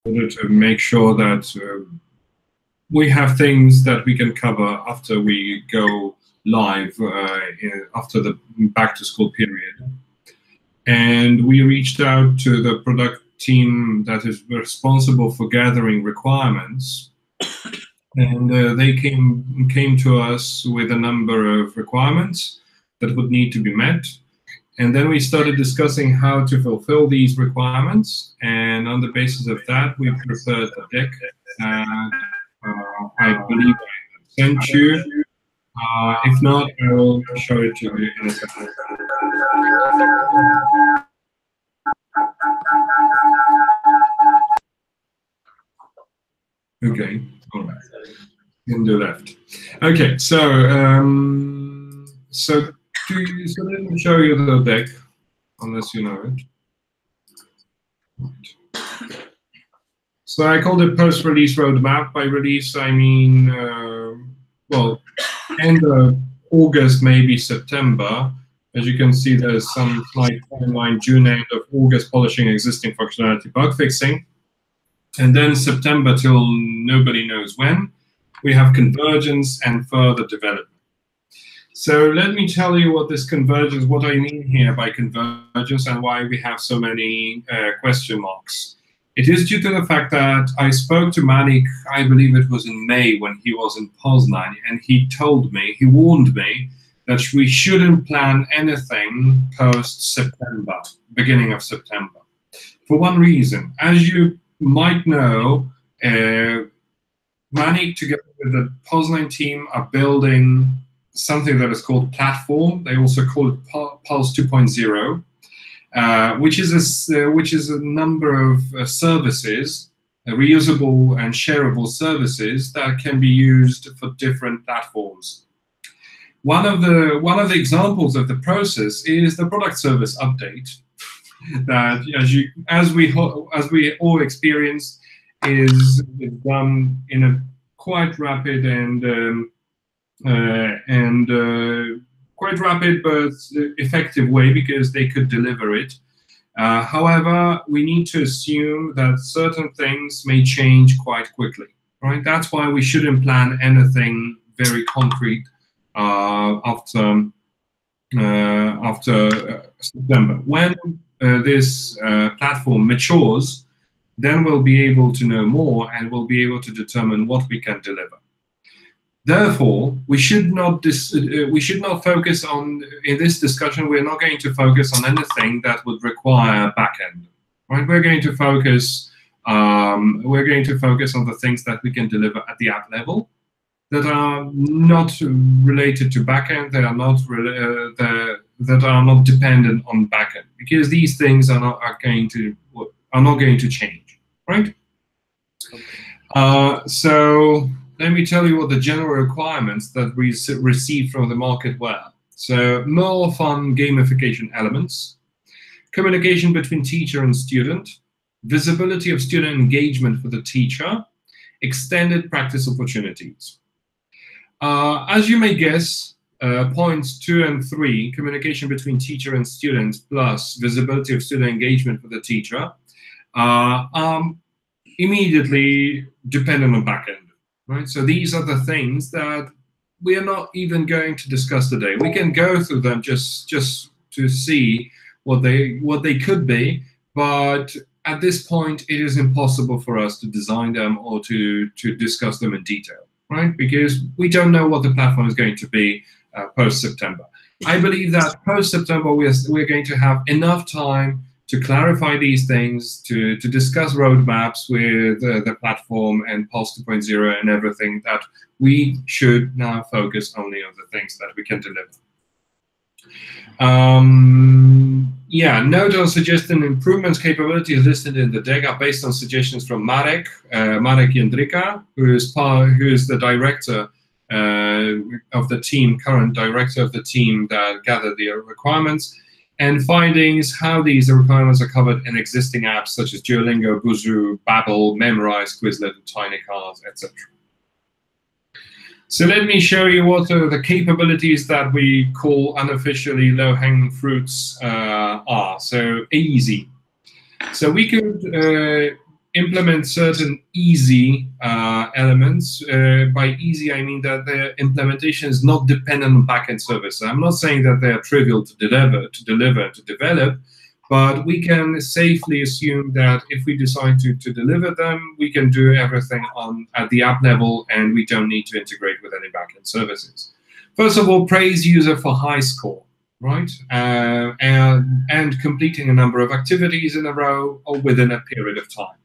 order to make sure that we have things that we can cover after we go live after the back-to-school period. And we reached out to the product team that is responsible for gathering requirements. And they came to us with a number of requirements that would need to be met. And then we started discussing how to fulfill these requirements. And on the basis of that, we prepared a deck that I believe I sent you. If not, I will show it to you in a second. Okay, all right. In the left. Okay, so so let me show you the deck, unless you know it. So I called it post-release roadmap. By release, I mean well, end of August, maybe September. As you can see, there's some slight timeline: June, end of August, polishing existing functionality, bug fixing, and then September till nobody knows when. We have convergence and further development. So let me tell you what this convergence, what I mean here by convergence, and why we have so many question marks. It is due to the fact that I spoke to Manik, I believe it was in May when he was in Poznan, and he told me, he warned me that we shouldn't plan anything post-September, beginning of September. For one reason, as you might know, Manik, together with the Poznan team, are building something that is called Platform. They also call it Pulse 2.0, which is a number of services, reusable and shareable services that can be used for different platforms. One of the examples of the process is the product service update that, as we all experience, is done in a quite rapid quite rapid but effective way, because they could deliver it. However, we need to assume that certain things may change quite quickly, right? That's why we shouldn't plan anything very concrete after September. When this platform matures, then we'll be able to know more and we'll be able to determine what we can deliver. Therefore, we should not focus on, in this discussion, we're not going to focus on anything that would require backend, right? We're going to focus on the things that we can deliver at the app level that are not related to backend, that are not dependent on backend, because these things are not going to change, right? So let me tell you what the general requirements that we receive from the market were. So more fun gamification elements, communication between teacher and student, visibility of student engagement for the teacher, extended practice opportunities. As you may guess, points 2 and 3, communication between teacher and student plus visibility of student engagement for the teacher, immediately dependent on backend, right? So these are the things that we are not even going to discuss today. We can go through them just to see what they could be, but at this point, it is impossible for us to design them or to discuss them in detail, right? Because we don't know what the platform is going to be post-September. I believe that post-September, we're going to have enough time to clarify these things, to discuss roadmaps with the platform and Pulse 2.0 and everything, that we should now focus only on the things that we can deliver. Yeah, note on suggested improvements capabilities listed in the deck are based on suggestions from Marek Jędryka, who is the director of the team, current director of the team that gathered the requirements, and findings how these requirements are covered in existing apps such as Duolingo, Buzu, Babbel, Memrise, Quizlet, TinyCars, etc. So let me show you what the capabilities that we call unofficially low-hanging fruits are. So easy. So we could implement certain easy elements. By easy, I mean that their implementation is not dependent on backend services. I'm not saying that they are trivial to deliver, to develop, but we can safely assume that if we decide to deliver them, we can do everything at the app level, and we don't need to integrate with any backend services. First of all, praise user for high score, right? And completing a number of activities in a row or within a period of time.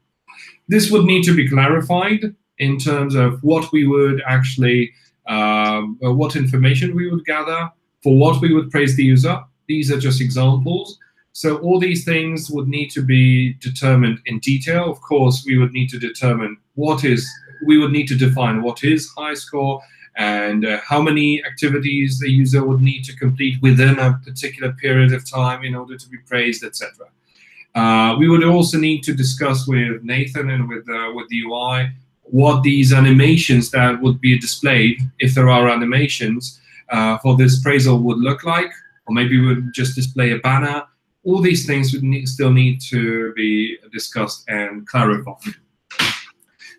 This would need to be clarified in terms of what we would actually, what information we would gather, for what we would praise the user. These are just examples. So all these things would need to be determined in detail. Of course, we would need to determine we would need to define what is high score and how many activities the user would need to complete within a particular period of time in order to be praised, etc. We would also need to discuss with Nathan and with the UI what these animations that would be displayed, if there are animations, for this appraisal would look like, or maybe we would just display a banner. All these things would still need to be discussed and clarified.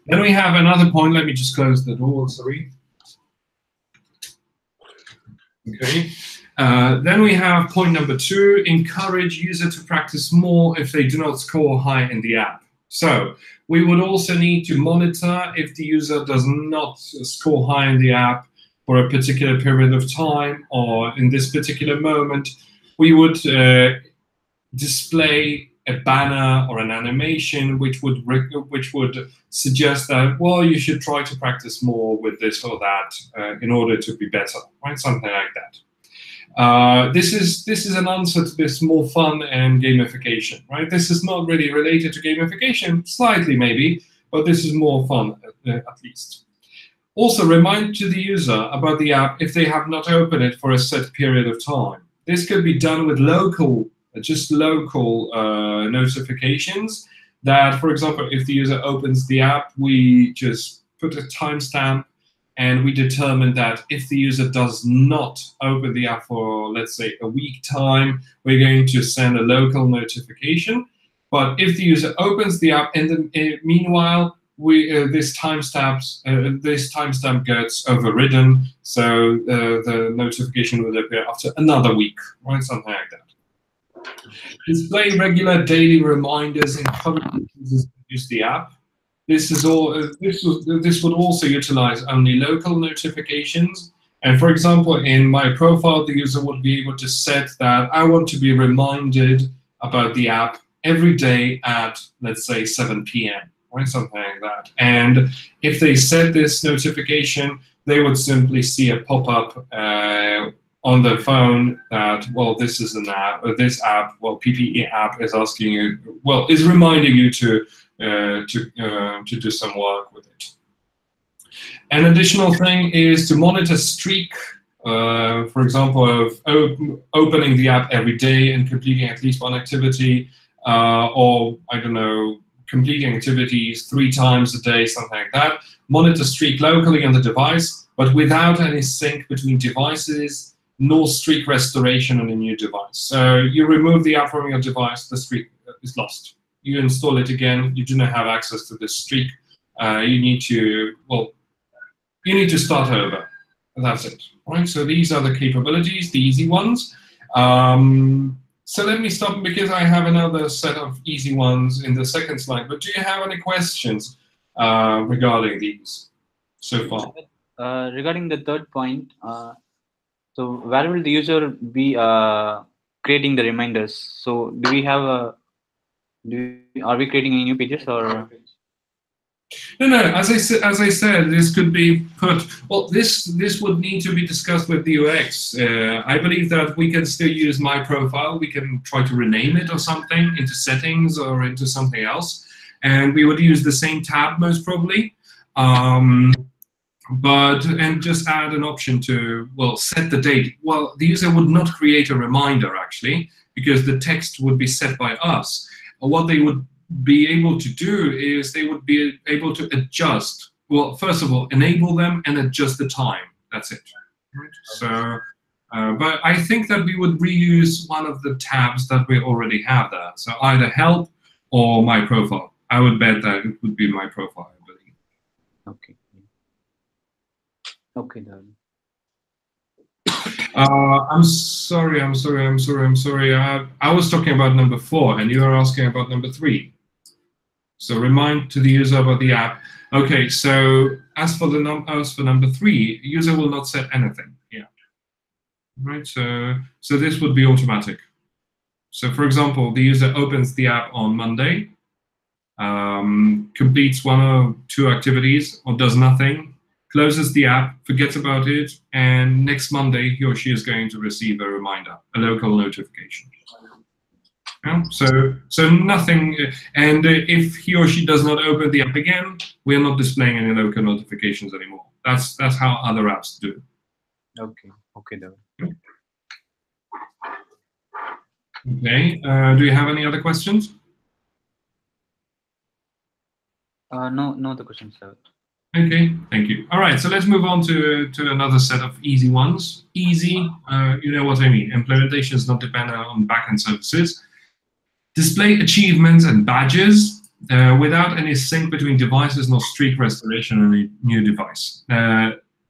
Then we have another point. Let me just close the door, sorry. Okay. Then we have point number 2, encourage user to practice more if they do not score high in the app. So we would also need to monitor if the user does not score high in the app for a particular period of time, or in this particular moment, we would display a banner or an animation which would suggest that, well, you should try to practice more with this or that in order to be better, right? Something like that. This is an answer to this more fun and gamification, right? This is not really related to gamification, slightly maybe, but this is more fun at least. Also, remind to the user about the app if they have not opened it for a set period of time. This could be done with local notifications that, for example, if the user opens the app, we just put a timestamp and we determine that if the user does not open the app for, let's say, a week time, we're going to send a local notification. But if the user opens the app, and then meanwhile, this timestamp gets overridden, so the notification will appear after another week, right? Something like that. Display regular daily reminders encouraging users to use the app. This would also utilize only local notifications. And for example, in my profile, the user would be able to set that I want to be reminded about the app every day at, let's say, 7 p.m. or something like that. And if they set this notification, they would simply see a pop-up on the phone that, well, this is an app, this app, well, PPE app is asking you, well, is reminding you to do some work with it. An additional thing is to monitor streak, for example, of opening the app every day and completing at least one activity, or, I don't know, completing activities 3 times a day, something like that. Monitor streak locally on the device, but without any sync between devices, nor streak restoration on a new device. So you remove the app from your device, the streak is lost. You install it again, you do not have access to this streak. You need to start over. That's it, right? So these are the capabilities, the easy ones. So let me stop because I have another set of easy ones in the second slide. But do you have any questions regarding these so far? Regarding the third point, so where will the user be creating the reminders? So do we have are we creating any new pages or? No. As I said, this could be put. Well, this would need to be discussed with the UX. I believe that we can still use my profile. We can try to rename it or something into settings or into something else, and we would use the same tab most probably. And just add an option to, well, set the date. Well, the user would not create a reminder actually, because the text would be set by us. What they would be able to do is they would be able to adjust. Well, first of all, enable them and adjust the time. That's it. Right? So, but I think that we would reuse one of the tabs that we already have there. So either help or my profile. I would bet that it would be my profile, I believe. Okay. Okay, then. I'm sorry. I was talking about number 4, and you are asking about number 3. So remind to the user about the app. Okay, so as for number 3, user will not set anything. Yeah. Right. So this would be automatic. So for example, the user opens the app on Monday, completes 1 or 2 activities, or does nothing, closes the app, forgets about it, and next Monday he or she is going to receive a reminder, a local notification. Yeah? So nothing, and if he or she does not open the app again, we are not displaying any local notifications anymore. That's how other apps do. Okay. Okay, then. Okay. Do you have any other questions? No other questions, sir. Okay, thank you. All right, so let's move on to another set of easy ones. Easy, you know what I mean. Implementation is not dependent on backend services. Display achievements and badges without any sync between devices, nor streak restoration on a new device.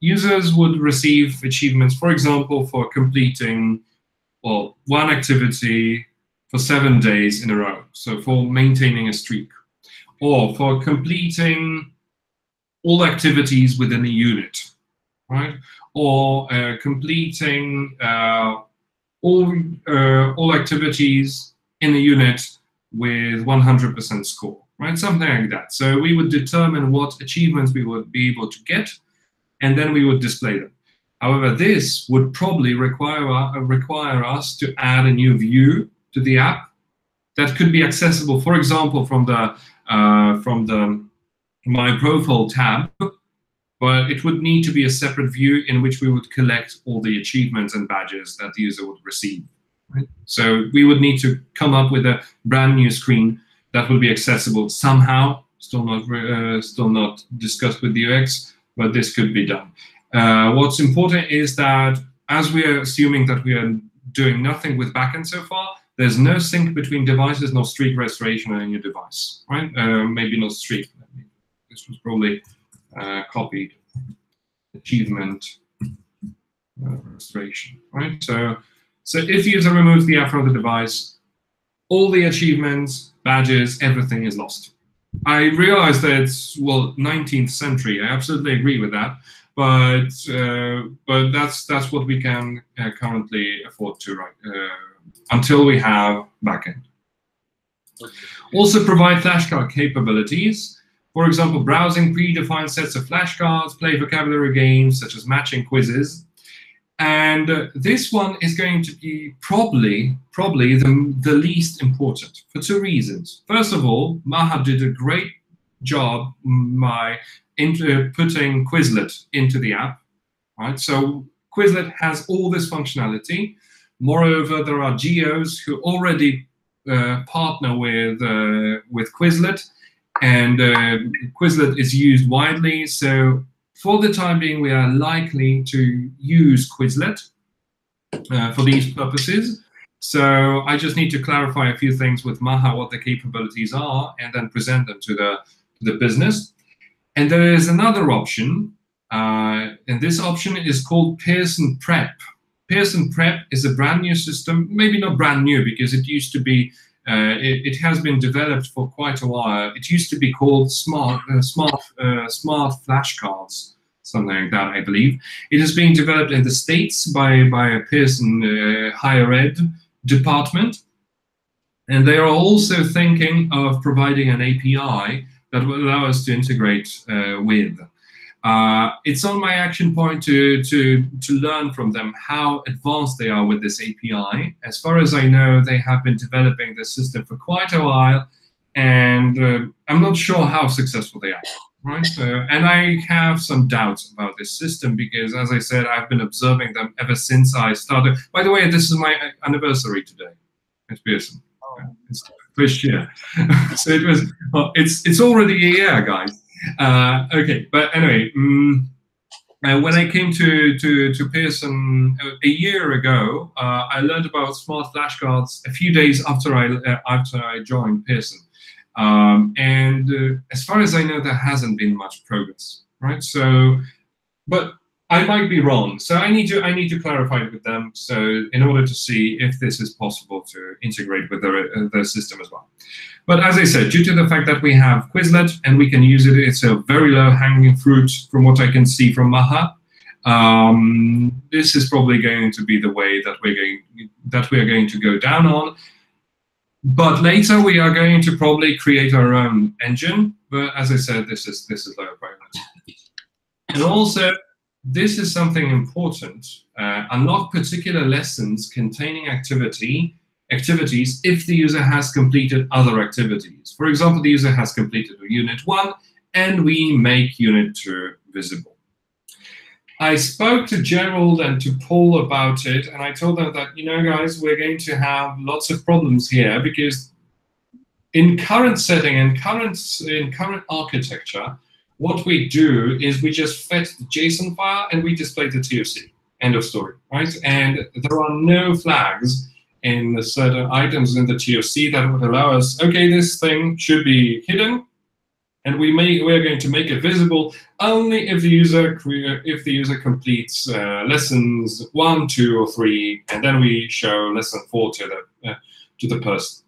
Users would receive achievements, for example, for completing, well, 1 activity for 7 days in a row. So for maintaining a streak, or for completing all activities within a unit, right? Or completing all activities in a unit with 100% score, right? Something like that. So we would determine what achievements we would be able to get, and then we would display them. However, this would probably require us to add a new view to the app that could be accessible, for example, from the My Profile tab, but it would need to be a separate view in which we would collect all the achievements and badges that the user would receive. Right? So we would need to come up with a brand new screen that would be accessible somehow. Still not discussed with the UX, but this could be done. What's important is that as we are assuming that we are doing nothing with backend so far, there's no sync between devices, no streak restoration on your device, right? Maybe not streak. This was probably copied. Achievement restoration, right? So if the user removes the app from the device, all the achievements, badges, everything is lost. I realize that it's, well, 19th century. I absolutely agree with that, but that's what we can currently afford to write until we have backend. Also provide flashcard capabilities. For example, browsing predefined sets of flashcards, play vocabulary games such as matching quizzes. And this one is going to be probably the least important for 2 reasons. First of all, Maha did a great job by putting Quizlet into the app. Right? So Quizlet has all this functionality. Moreover, there are geos who already partner with Quizlet, and Quizlet is used widely. So for the time being, we are likely to use Quizlet for these purposes. So I just need to clarify a few things with Maha, what the capabilities are, and then present them to the business. And there is another option, and this option is called Pearson Prep. Pearson Prep is a brand new system, maybe not brand new because it used to be, it has been developed for quite a while. It used to be called smart flashcards, something like that, I believe. It is being developed in the States by a Pearson higher ed department. And they are also thinking of providing an API that will allow us to integrate with. It's on my action point to learn from them how advanced they are with this API. As far as I know, they have been developing this system for quite a while, and I'm not sure how successful they are. Right? And I have some doubts about this system because, as I said, I've been observing them ever since I started. By the way, this is my anniversary today. It's Pearson. It's the first year. So it was. Well, it's already a year, guys. Okay, but anyway, when I came to Pearson a year ago, I learned about smart flashcards a few days after I joined Pearson. As far as I know, there hasn't been much progress, right? So, but I might be wrong. So I need to clarify it with them. So in order to see if this is possible to integrate with their system as well. But as I said, due to the fact that we have Quizlet and we can use it, it's a very low-hanging fruit from what I can see from Maha. This is probably going to be the way that we are going to go down on. But later we are going to probably create our own engine. But as I said, this is low priority. And also, this is something important. Unlock particular lessons containing activities if the user has completed other activities. For example, the user has completed Unit 1 and we make Unit 2 visible. I spoke to Gerald and to Paul about it, and I told them that, you know, guys, we're going to have lots of problems here because in current setting and in current architecture, what we do is we just fetch the JSON file and we display the TOC. End of story, right? And there are no flags in the certain items in the TOC that would allow us, okay, this thing should be hidden, and we're going to make it visible only if the user completes lessons 1, 2, or 3, and then we show lesson 4 to the person.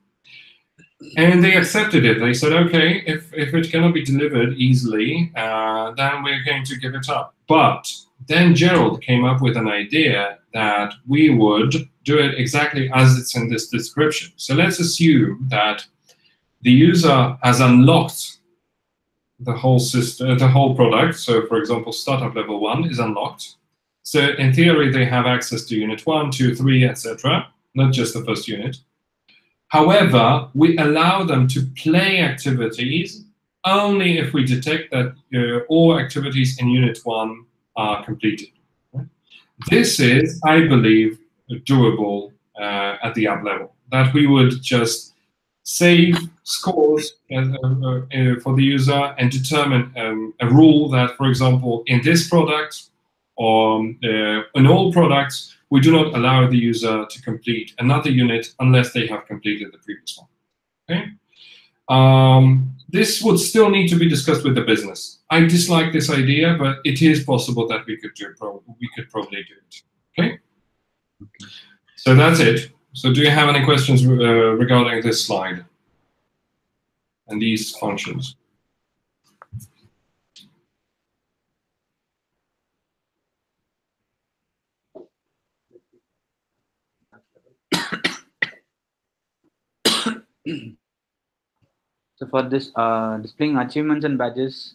And they accepted it. They said, okay, if it cannot be delivered easily, then we're going to give it up. But then Gerald came up with an idea that we would do it exactly as it's in this description. So let's assume that the user has unlocked the whole system, the whole product. So for example, startup level 1 is unlocked. So in theory, they have access to Unit 1, 2, 3, etc., not just the first unit. However, we allow them to play activities only if we detect that all activities in Unit 1 are completed. This is, I believe, doable at the app level, that we would just save scores for the user and determine a rule that, for example, in this product or in all products, we do not allow the user to complete another unit unless they have completed the previous one. Okay? This would still need to be discussed with the business. I dislike this idea, but it is possible that we could probably do it. Okay? So that's it. So do you have any questions regarding this slide and these functions? So for this displaying achievements and badges,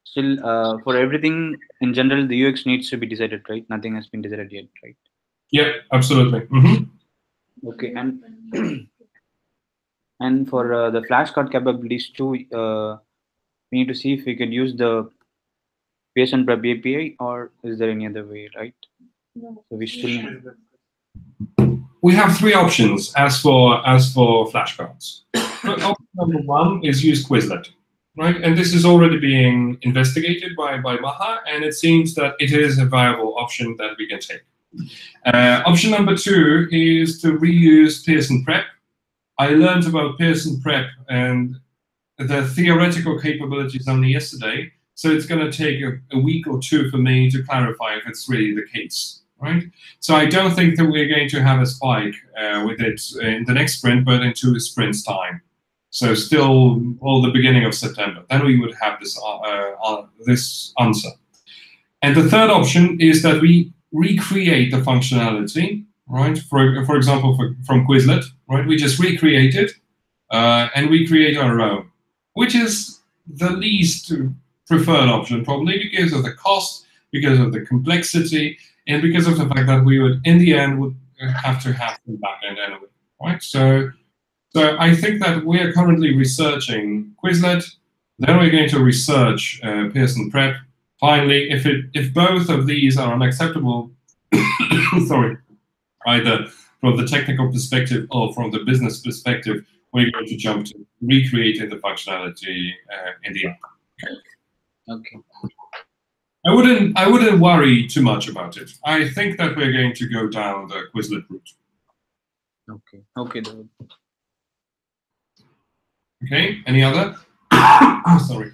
still for everything in general, the UX needs to be decided, right? Nothing has been decided yet, right? Yeah, absolutely. Mm-hmm. Okay, and and for the flashcard capabilities too, we need to see if we could use the Pearson Prep API, or is there any other way, right? No. So we still. We have 3 options as for flashcards. Option number 1 is use Quizlet, right? And this is already being investigated by Maha, and it seems that it is a viable option that we can take. Option number 2 is to reuse Pearson Prep. I learned about Pearson Prep and the theoretical capabilities only yesterday, so it's going to take a week or 2 for me to clarify if it's really the case. Right, so I don't think that we're going to have a spike with it in the next sprint, but in 2 sprints time. So still, the beginning of September. Then we would have this this answer. And the third option is that we recreate the functionality, right? For example, from Quizlet, right? We just recreate it and we create our own, which is the least preferred option, probably because of the cost, because of the complexity, and because of the fact that we would, in the end, would have to have the backend anyway, right? So I think that we are currently researching Quizlet. Then we're going to research Pearson Prep. Finally, if both of these are unacceptable, sorry, either from the technical perspective or from the business perspective, we're going to jump to recreating the functionality in the app. Okay. I wouldn't worry too much about it. I think that we're going to go down the Quizlet route. Okay. Okay. Okay, any other? Sorry.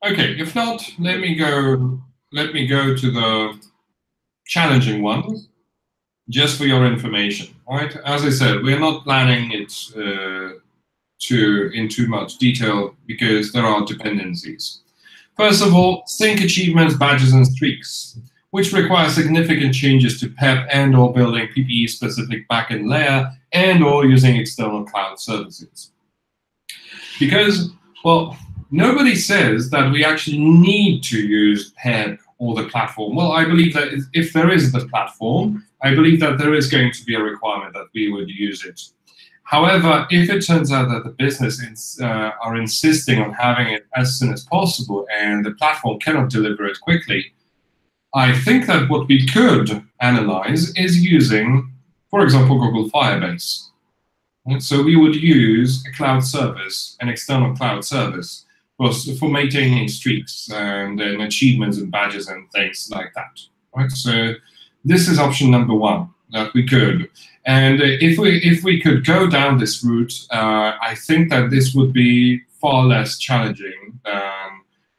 Okay, if not, let me go to the challenging ones, just for your information. Right? As I said, we're not planning it in too much detail because there are dependencies. First of all, sync achievements, badges, and streaks, which require significant changes to PEP and/or building PPE-specific backend layer and/or using external cloud services. Because, well, nobody says that we actually need to use PEP or the platform. Well, I believe that if there is the platform, I believe that there is going to be a requirement that we would use it. However, if it turns out that the business are insisting on having it as soon as possible and the platform cannot deliver it quickly, I think that what we could analyze is using, for example, Google Firebase. And so we would use a cloud service, an external cloud service, for maintaining streaks and achievements and badges and things like that. Right? So this is option number one that we could. And if we could go down this route, I think that this would be far less challenging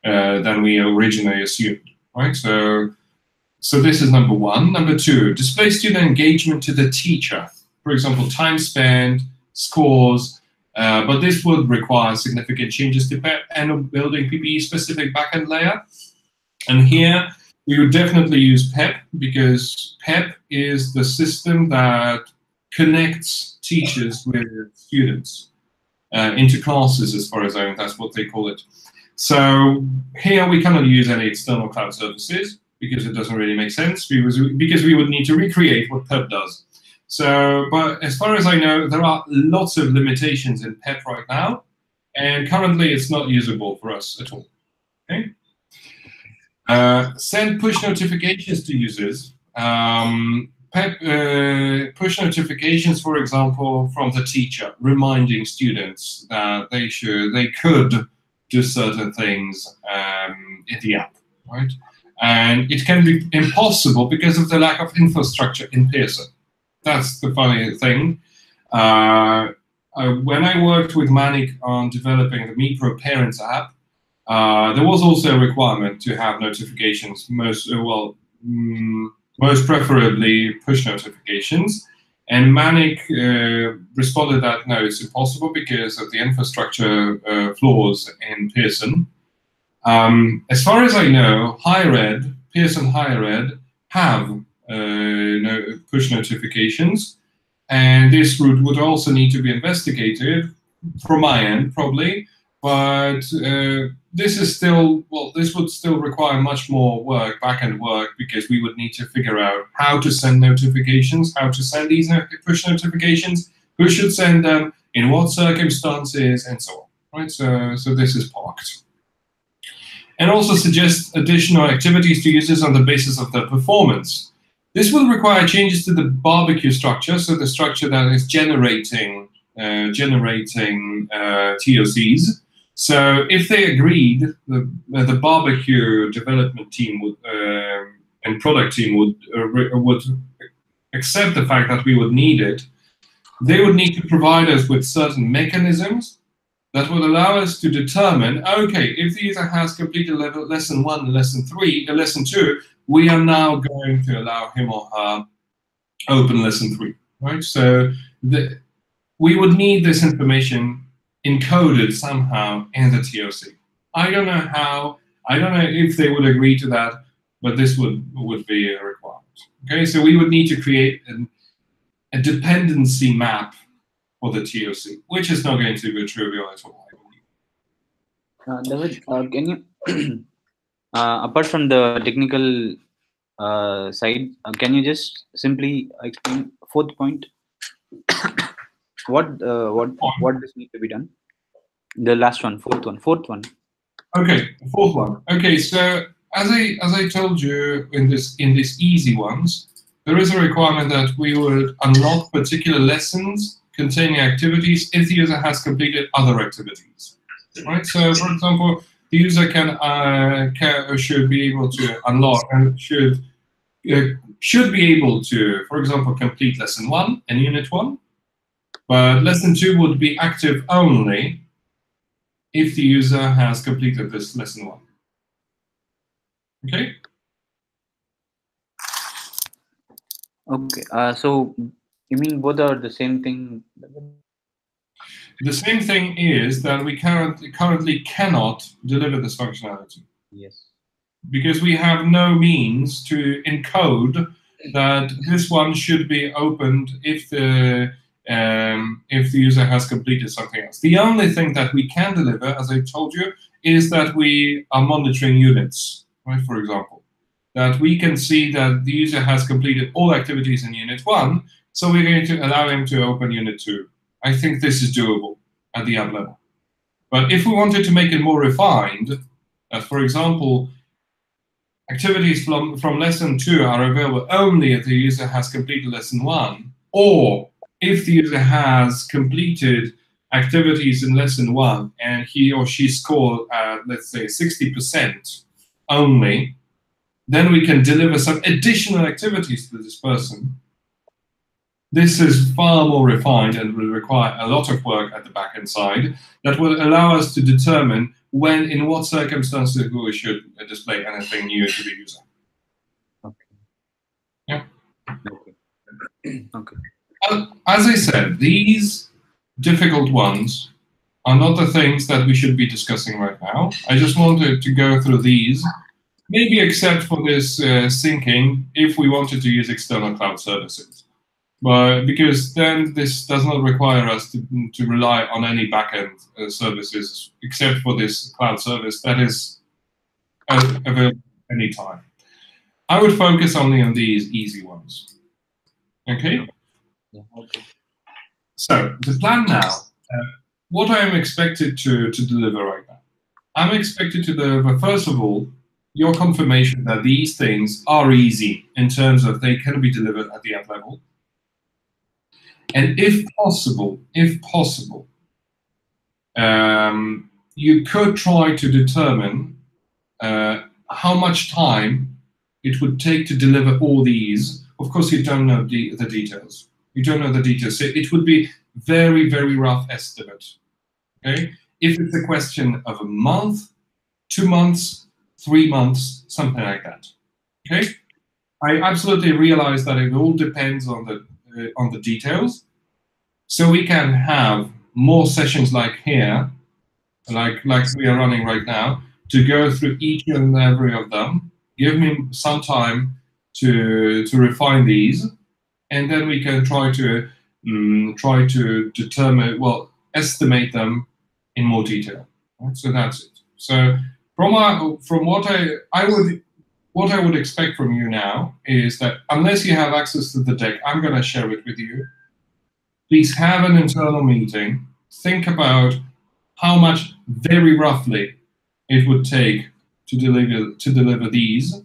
than we originally assumed. Right? So this is number one. Number two, display student engagement to the teacher. For example, time spent, scores, but this would require significant changes to PEP and building PPE-specific backend layer. And here, we would definitely use PEP because PEP is the system that connects teachers with students into classes, as far as I know, that's what they call it. So here we cannot use any external cloud services because it doesn't really make sense because we would need to recreate what PEP does. So, but as far as I know, there are lots of limitations in PEP right now, and currently it's not usable for us at all. Okay. Send push notifications to users. PEP push notifications, for example, from the teacher, reminding students that they could do certain things in the app, right? And it can be impossible because of the lack of infrastructure in Pearson. That's the funny thing. When I worked with Manik on developing the MePro Parents app, there was also a requirement to have notifications, most preferably push notifications. And Manik responded that no, it's impossible because of the infrastructure flaws in Pearson. As far as I know, Pearson Higher Ed have push notifications, and this route would also need to be investigated from my end, probably. But this would still require much more work, back-end work, because we would need to figure out how to send notifications, how to send these push notifications, who should send them, in what circumstances, and so on. Right? So this is parked. And also suggest additional activities to users on the basis of their performance. This will require changes to the barbecue structure, so the structure that is generating TOCs. So if they agreed, the barbecue development team and product team would accept the fact that we would need it, they would need to provide us with certain mechanisms that would allow us to determine, okay, if the user has completed lesson 1 and lesson 2, we are now going to allow him or her open lesson 3, right? So we would need this information encoded somehow in the TOC. I don't know how, I don't know if they would agree to that, but this would be a requirement. Okay, so we would need to create a dependency map for the TOC, which is not going to be trivial at all, I believe. David, can you, apart from the technical side, can you just simply explain fourth point? what does need to be done? The last one, fourth one. Okay, the fourth one. Okay, so as I told you in this easy ones, there is a requirement that we would unlock particular lessons containing activities if the user has completed other activities. Right. So, for example, the user should be able to unlock and should should be able to, for example, complete lesson 1 and unit 1, but lesson 2 would be active only if the user has completed this lesson 1. Okay? Okay. So you mean both are the same thing? The same thing is that we currently cannot deliver this functionality. Yes. Because we have no means to encode that this one should be opened if the user has completed something else. The only thing that we can deliver, as I told you, is that we are monitoring units, right? For example, that we can see that the user has completed all activities in unit 1, so we're going to allow him to open unit 2. I think this is doable at the app level. But if we wanted to make it more refined, for example, activities from lesson 2 are available only if the user has completed lesson 1, or if the user has completed activities in lesson 1 and he or she scored, let's say, 60% only, then we can deliver some additional activities to this person. This is far more refined and will require a lot of work at the back-end side that will allow us to determine when, in what circumstances, we should display anything new to the user. Okay. Yeah. Okay. Okay. As I said, these difficult ones are not the things that we should be discussing right now. I just wanted to go through these, maybe except for this syncing, if we wanted to use external cloud services. But because then this does not require us to rely on any backend services except for this cloud service that is available anytime. I would focus only on these easy ones. Okay? Yeah. Okay. So the plan now, what I am expected to deliver right now. I'm expected to deliver, first of all, your confirmation that these things are easy in terms of they can be delivered at the app level. And if possible, you could try to determine how much time it would take to deliver all these. Of course, you don't know the details. You don't know the details. So it would be very, very rough estimate. Okay? If it's a question of a month, 2 months, 3 months, something like that. Okay? I absolutely realize that it all depends on the details. So we can have more sessions like here, like we are running right now, to go through each and every of them. Give me some time to refine these, and then we can try to determine, well, estimate them in more detail. Right? So that's it. So from what I would expect from you now is that unless you have access to the deck, I'm going to share it with you. Please have an internal meeting. Think about how much, very roughly, it would take to deliver these.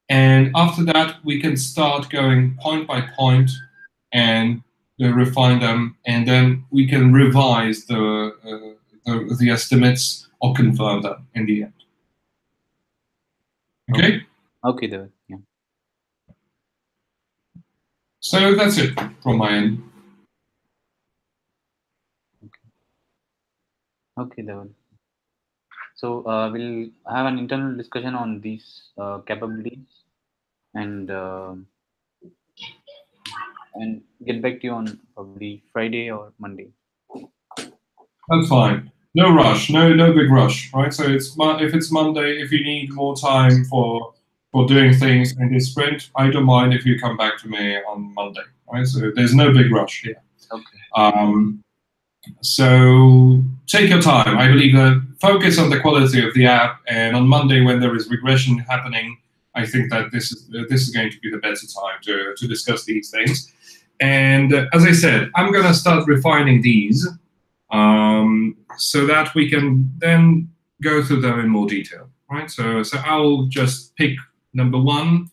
And after that, we can start going point by point and refine them, and then we can revise the estimates or confirm them in the end. Okay? Okay, David. Yeah. So that's it from my end. Okay, David. So we'll have an internal discussion on these capabilities and get back to you on probably Friday or Monday. That's fine. No rush. No big rush. Right. So if it's Monday, if you need more time for doing things in this sprint, I don't mind if you come back to me on Monday. Right. So there's no big rush here. Okay. So take your time. I believe that focus on the quality of the app, and on Monday when there is regression happening, I think that this is going to be the better time to discuss these things. And as I said, I'm going to start refining these so that we can then go through them in more detail. Right. So I'll just pick number 1,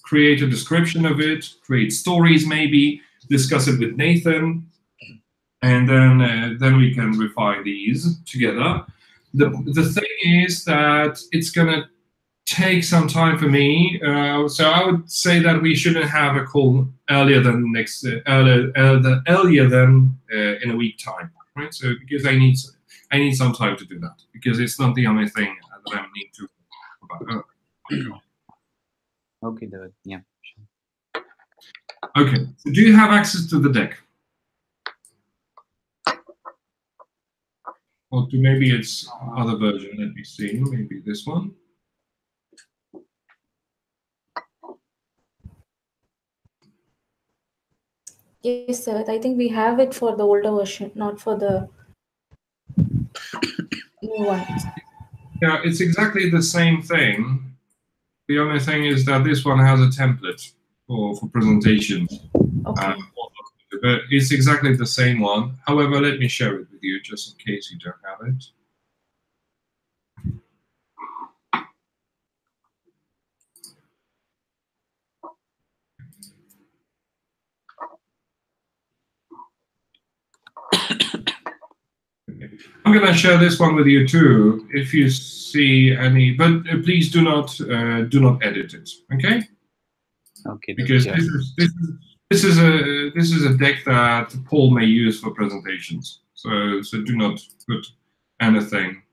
create a description of it, create stories maybe, discuss it with Nathan. And then we can refine these together. The thing is that it's gonna take some time for me. So I would say that we shouldn't have a call earlier than earlier than in a week time, right? So because I need some time to do that, because it's not the only thing that I need to about. Okay, David. Yeah. Sure. Okay. So do you have access to the deck? Or maybe it's other version. Let me see. Maybe this one. Yes, sir. I think we have it for the older version, not for the new one. Yeah, it's exactly the same thing. The only thing is that this one has a template for presentations. Okay. But it's exactly the same one. However, let me share it with you just in case you don't have it. I'm going to share this one with you too. If you see any, but please do not edit it. Okay? Okay. Because Yeah. this is a deck that Paul may use for presentations. So do not put anything,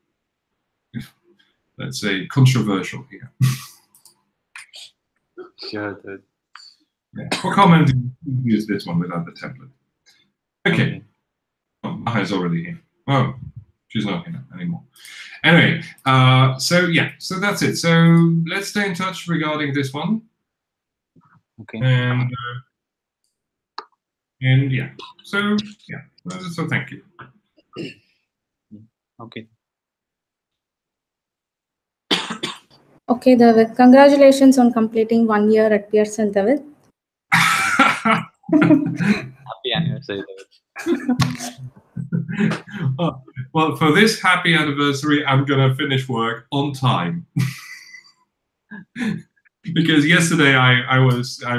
let's say, controversial here. Sure, David. Yeah. For comment, use this one without the template. Okay. Oh, Maha is already here. Oh, she's not here anymore. Anyway, so yeah, so that's it. So let's stay in touch regarding this one. Okay. And yeah, so yeah, so thank you. Okay. Okay, David. Congratulations on completing 1 year at Pearson, David. Happy anniversary, David. Well, for this happy anniversary, I'm gonna finish work on time. Because yesterday I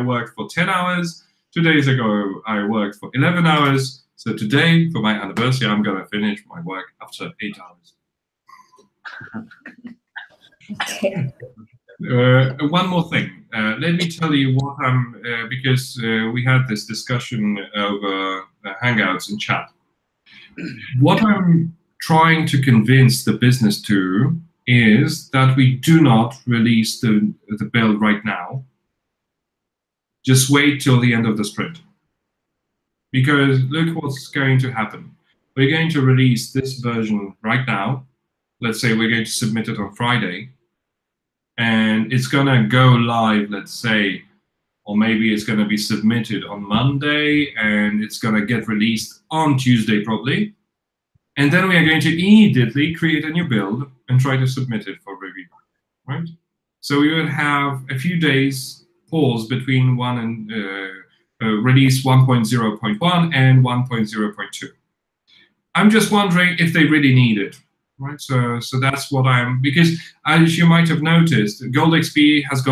worked for 10 hours. 2 days ago I worked for 11 hours. So today, for my anniversary, I'm gonna finish my work after 8 hours. Okay. One more thing. Let me tell you what I'm, because we had this discussion over Hangouts and chat. What I'm trying to convince the business to is that we do not release the build right now. Just wait till the end of the sprint. Because look what's going to happen. We're going to release this version right now. Let's say we're going to submit it on Friday. And it's going to go live, let's say, or maybe it's going to be submitted on Monday and it's going to get released on Tuesday probably. And then we are going to immediately create a new build and try to submit it for review, right? So we would have a few days pause between one and release 1.0.1 and 1.0.2. I'm just wondering if they really need it, right? So that's what I'm, because as you might have noticed, Gold XP has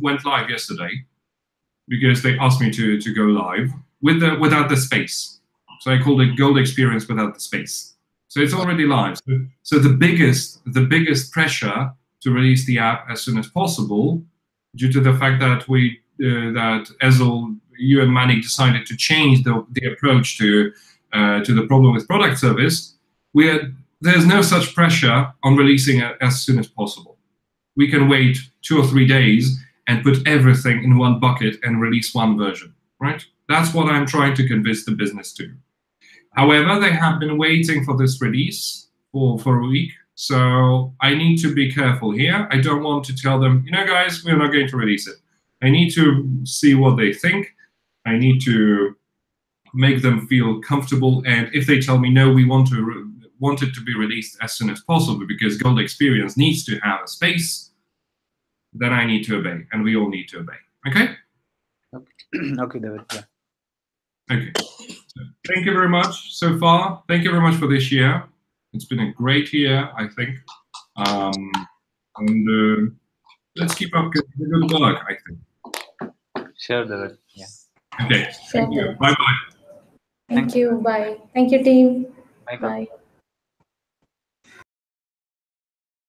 went live yesterday because they asked me to go live without the space. So I called it Gold Experience without the space. So it's already live. So the biggest pressure to release the app as soon as possible, due to the fact that that Ezel, you and Manik decided to change the approach to the problem with product service. There's no such pressure on releasing it as soon as possible. We can wait 2 or 3 days and put everything in one bucket and release one version, right? That's what I'm trying to convince the business to. However, they have been waiting for this release for a week, so I need to be careful here. I don't want to tell them, guys, we're not going to release it. I need to see what they think. I need to make them feel comfortable, and if they tell me, no, we want it to be released as soon as possible because Gold Experience needs to have a space, then I need to obey, and we all need to obey. Okay? Okay, David. Yeah. Okay. So, thank you very much so far. Thank you very much for this year. It's been a great year, I think. And let's keep up the good work, I think. Sure, David. Yeah. Okay. Thank you. Bye-bye. Thank you. Bye. Thank you, team. Bye. Bye.